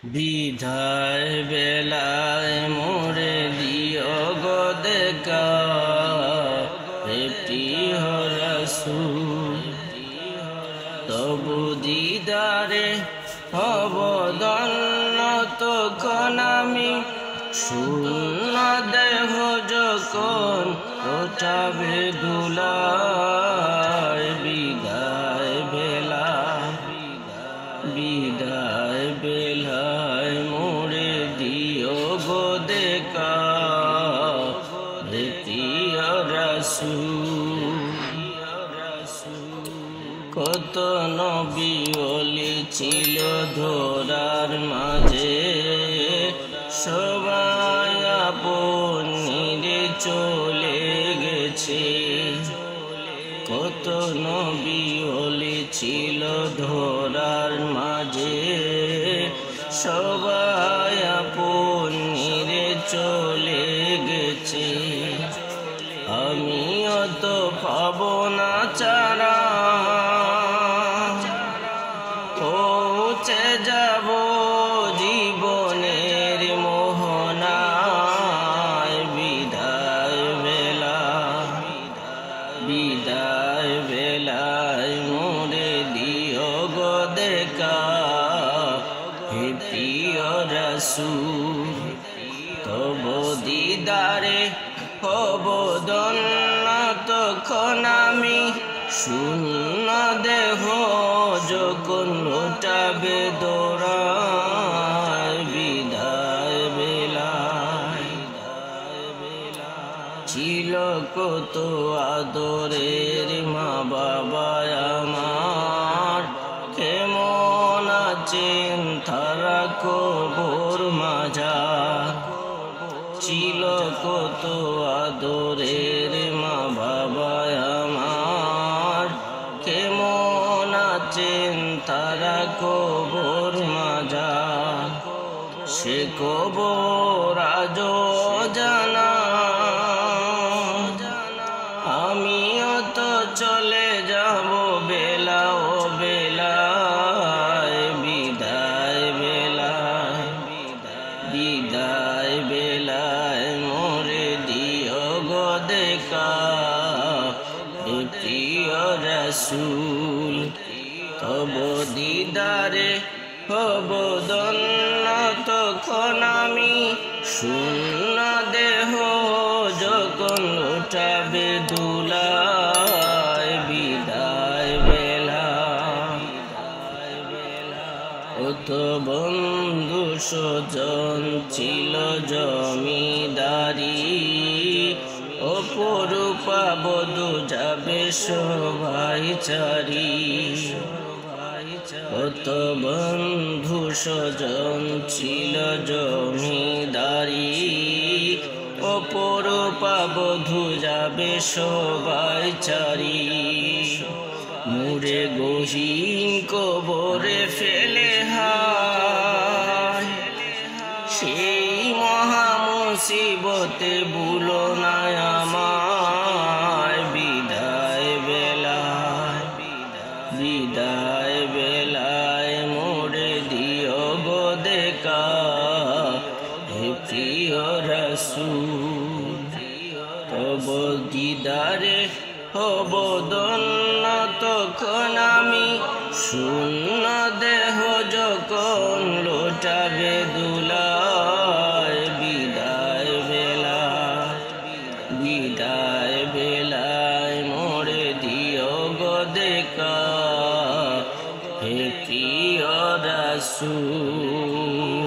বিদায় বেলায় মোরে দিও গো দেখা, হে প্রিয় রাসূল। তবু দিদারে হব ধন্য তখন আমি, শূন্য দেহ যখন ওঠাবে ধুলায়। বিদায় বেলায় মোরে দিও গো দেখা, হে প্রিয় রাসূল। কত নবী ওলি ছিল ধরার মাঝে, সবাই আপন নিরে চলে গেছে। কত নবী ওলি ছিল ধরার মাঝে, সবাই আপন নিরে চলে গেছে। আমিও তো পাবো না চারা, পৌঁছে যাব জীবনের মোহনায়। বিদায় বেলায় মোরে দিও গো দেখা, হে প্রিয় রাসূল। তব দিদারে হব ধন্য তখন আমি, শূন্য দেহ যখন লোটাবে দৌড়ায়। বিদায় বেলায় ছিল কত আদরের মা বাবা আমার, কেমন আছেন তারা কবর মাঝার। ছিল কত আদরের মা বাবা আমার, কেমন আছেন তারা কবর মাঝার। সে কবর আজও জানা, আমিও তো চলে যাব বেলা ও বেলায়। বিদায় বেলায় মোরে দিও গো দেখা, হে প্রিয় রাসূল। তব দিদারে হব ধন্য তখন আমি, শূন্য দেহ যখন উঠাবে ধুলায়। বিদায় বেলায় কত বন্ধু স্বজন ছিল জমিদারি, অপরূপা বধূ যাবে সবাই ছাড়ি। কত বন্ধু স্বজন ছিল জমিদারি, অপরূপা বধূ যাবে সবাই ছাড়ি। মুরে গহীন কবরে ফেলে হায়, সেই মহা মুসিবতে ভুলো না আমায়। বিদায় বেলায় মোরে দিও গো দেখা, হে প্রিয় রাসূল। তব দিদারে হব ধন্য তখন আমি, শূন্য দেহ যখন লোটাবে ধুলায়। বিদায় বেলায় মোরে দিও গো দেখা, হে প্রিয় রাসূল।